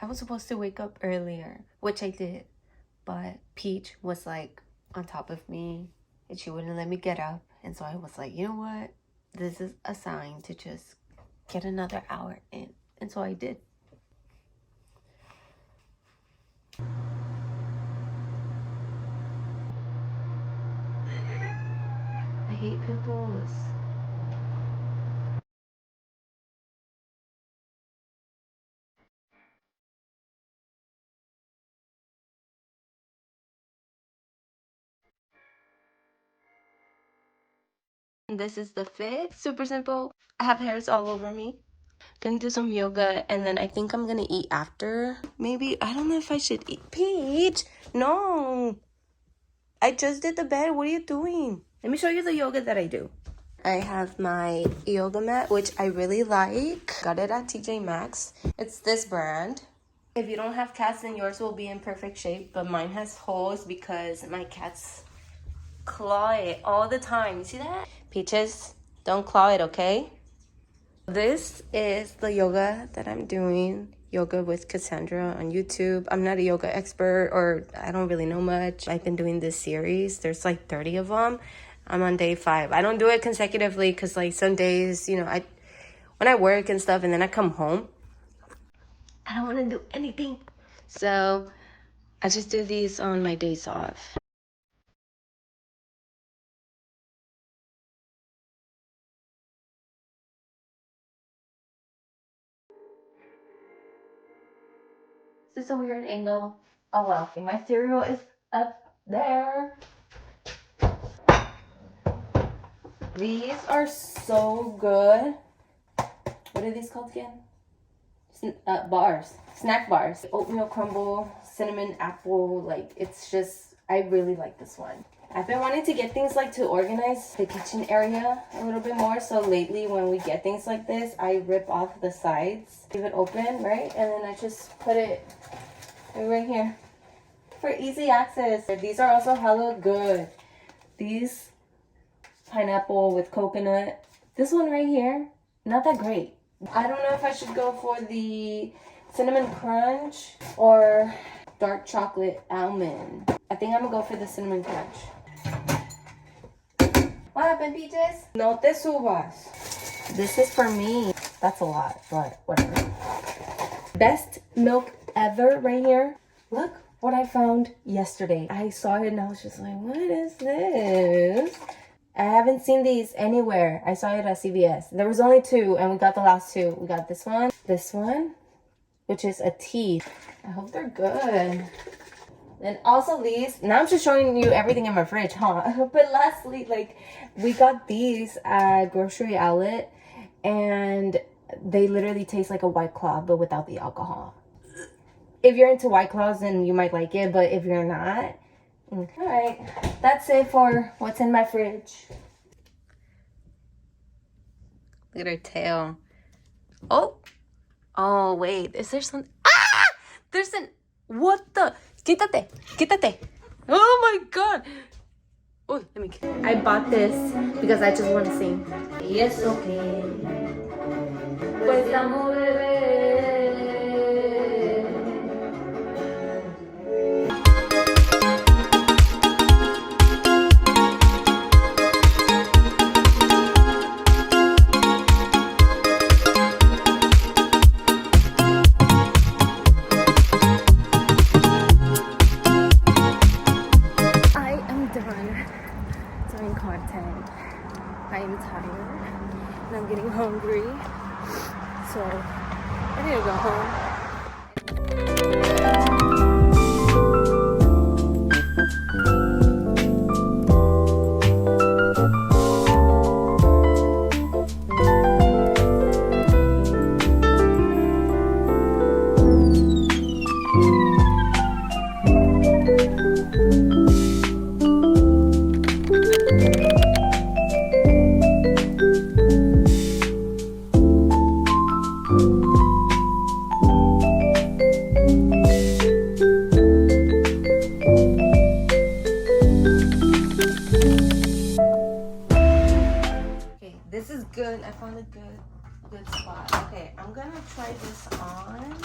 was supposed to wake up earlier, which I did. But Peach was like on top of me and she wouldn't let me get up. And so I was like, you know what? This is a sign to just get another hour in. And so I did. I hate pimples. This is the fit. Super simple. I have hairs all over me. Gonna do some yoga and then I think I'm gonna eat after. Maybe. I don't know if I should eat. Peach! No! I just did the bed. What are you doing? Let me show you the yoga that I do. I have my yoga mat, which I really like. Got it at TJ Maxx. It's this brand. If you don't have cats, then yours will be in perfect shape. But mine has holes because my cats claw it all the time. You see that? Peaches, don't claw it, okay? This is the yoga that I'm doing. Yoga with Cassandra on YouTube. I'm not a yoga expert or I don't really know much. I've been doing this series. There's like 30 of them. I'm on day 5. I don't do it consecutively because like some days, you know, when I work and stuff and then I come home, I don't want to do anything. So I just do these on my days off. This is a weird angle. Oh well, okay, my cereal is up there. These are so good. What are these called again? Bars. Snack bars. Oatmeal crumble, cinnamon apple. Like, it's just, I really like this one. I've been wanting to get things like to organize the kitchen area a little bit more. So lately when we get things like this, I rip off the sides, leave it open, right? And then I just put it right here for easy access. These are also hella good. These pineapple with coconut. This one right here, not that great. I don't know if I should go for the cinnamon crunch or dark chocolate almond. I think I'm gonna go for the cinnamon crunch. What happened, Peaches? No te subas. This is for me. That's a lot, but whatever. Best milk ever right here. Look what I found yesterday. I saw it and I was just like, what is this? I haven't seen these anywhere. I saw it at CVS. There was only 2 and we got the last 2. We got this one, which is a tea. I hope they're good. And also these. Now I'm just showing you everything in my fridge, huh? But lastly, like, we got these at Grocery Outlet and they literally taste like a White Claw but without the alcohol. If you're into White Claws, then you might like it, but if you're not, alright, that's it for what's in my fridge. Look at her tail. Oh wait, is there some? Ah! There's an, what the? Quítate. Oh my god. Oh, let me. I bought this because I just want to sing. Yes, okay. Pues estamos bebé. I am tired and I'm getting hungry, so I need to go home. This is good. I found a good spot. Okay, I'm gonna try this on.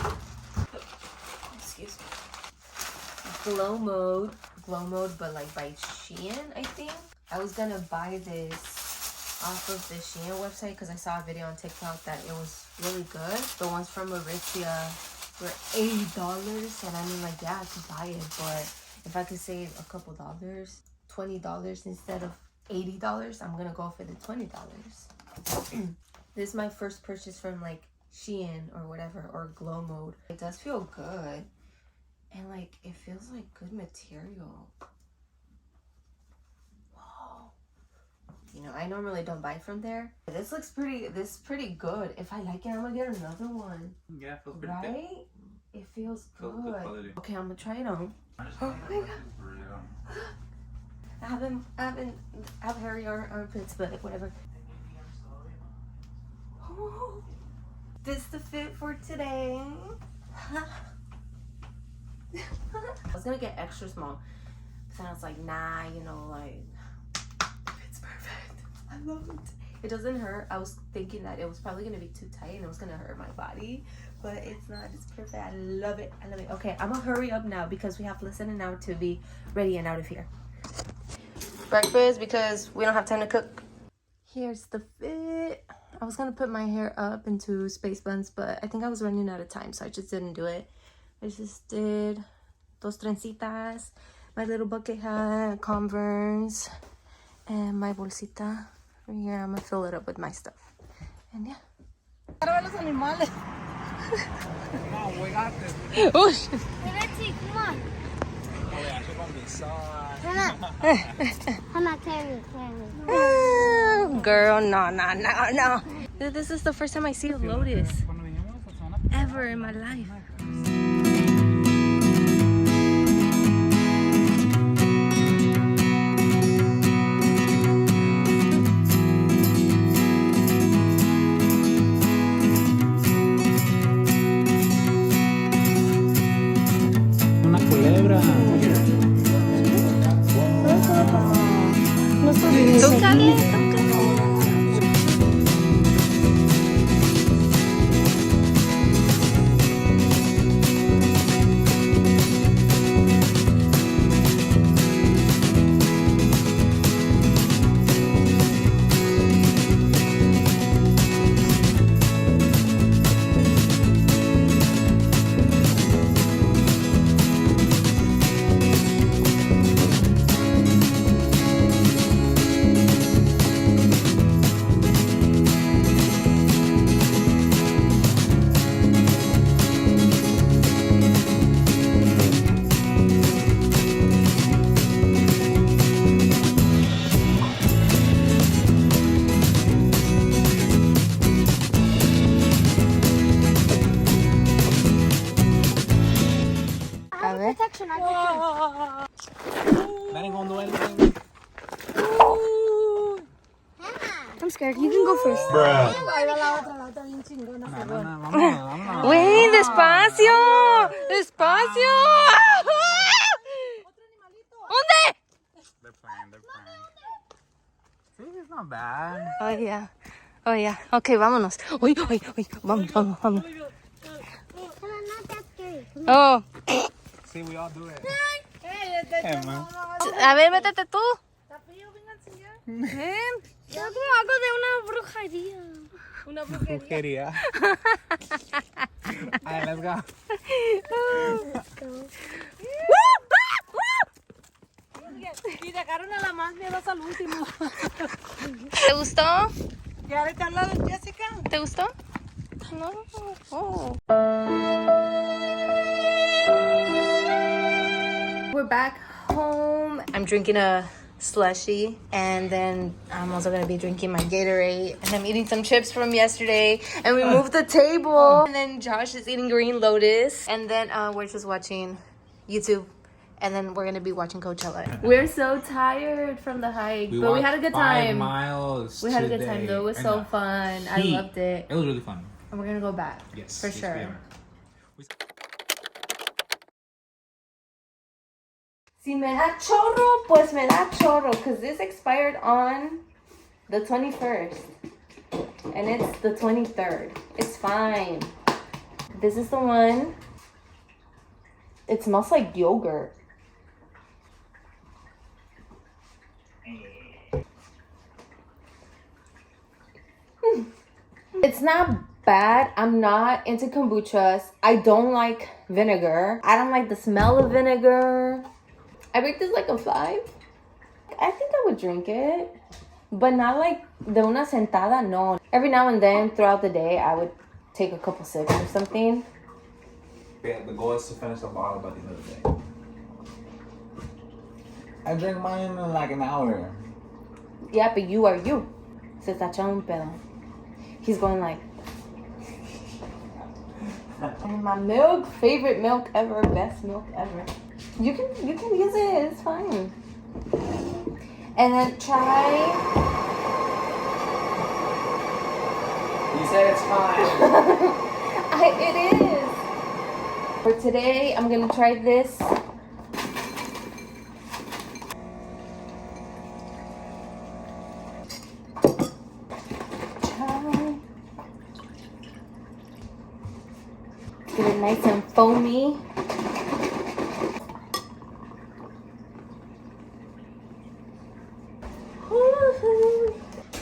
excuse me. Glow mode, but like by Shein, I think. I was gonna buy this off of the Shein website because I saw a video on TikTok that it was really good. The ones from Aritzia were $80, and I mean, like, yeah, I could buy it, but if I could save a couple dollars, $20 instead of $80, I'm gonna go for the $20. This is my first purchase from like Shein or whatever, or Glow Mode. It does feel good, and like it feels like good material. Whoa. You know, I normally don't buy from there. This looks pretty, this is pretty good. If I like it, I'm gonna get another one. Yeah, it feels pretty right? Good. It feels Feels good. quality. Okay, I'm gonna try it on. Oh my god. I have hairy armpits, but whatever. Oh, this is the fit for today. I was gonna get extra small, but then I was like, nah, you know, like, it's perfect. I love it. It doesn't hurt. I was thinking that it was probably gonna be too tight and it was gonna hurt my body, but it's not. It's perfect. I love it. I love it. Okay, I'm gonna hurry up now because we have less than an hour to be ready and out of here. Breakfast because we don't have time to cook. Here's the fit. I was gonna put my hair up into space buns, but I think I was running out of time, so I just didn't do it. I just did dos trencitas, my little bucket hat, Converse, and my bolsita. Right here, I'm gonna fill it up with my stuff. And yeah. Girl, no. This is the first time I see a lotus ever in my life. Una culebra. Tócale. Protection, That ain't gonna do anything. I'm scared. You can go first. Wait, despacio. Despacio. ¿Dónde? They're playing. See, it's not bad. Oh yeah. Okay, vámonos. Uy, vamos. Not that scary. Oh. See, we all do it. Hey, man. A ver, métete tú. Yo hago de una brujería. Brujería. Alright, let's go. Y dejaron a la más miedosa al último. ¿Te gustó? ¿Y ahorita habla de Jessica? ¿Te gustó? No. Oh. We're back home. I'm drinking a slushie, and then I'm also gonna be drinking my Gatorade, and I'm eating some chips from yesterday, and we moved the table, and then Josh is eating Green Lotus, and then we're just watching YouTube, and then we're gonna be watching Coachella. We're so tired from the hike, but we had a good time. 5 miles. We had a good time though. It was so fun. I loved it. It was really fun. And we're gonna go back. Yes, for yes, sure. we are. Si me da chorro, pues me da chorro, because this expired on the 21st, and it's the 23rd. It's fine. This is the one It smells like yogurt. It's not bad. I'm not into kombuchas. I don't like vinegar. I don't like the smell of vinegar. I rate this like a 5. I think I would drink it, but not like de una sentada, no. Every now and then throughout the day, I would take a couple sips or something. Yeah, the goal is to finish the bottle by the end of the day. I drank mine in like an hour. Yeah, but you are you. Se está echando un pedo. He's going like... And my milk, favorite milk ever, best milk ever. You can use it, it's fine. And then try... You said it's fine. It is. For today, I'm gonna try this. Get it nice and foamy.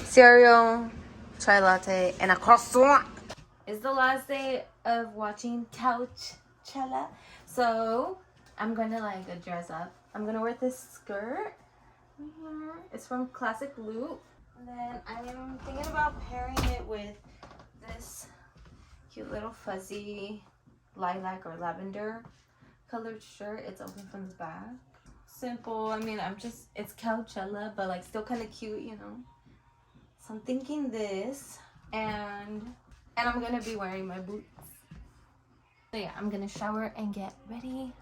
Cereal, chai latte, and a croissant. It's the last day of watching Couchella, so I'm gonna like dress up. I'm gonna wear this skirt. It's from Classic Loop. And then I'm thinking about pairing it with this cute little fuzzy lilac or lavender colored shirt. It's open from the back. Simple. I mean, it's Couchella, but like still kind of cute, you know. So I'm thinking this, and I'm gonna be wearing my boots. So yeah, I'm gonna shower and get ready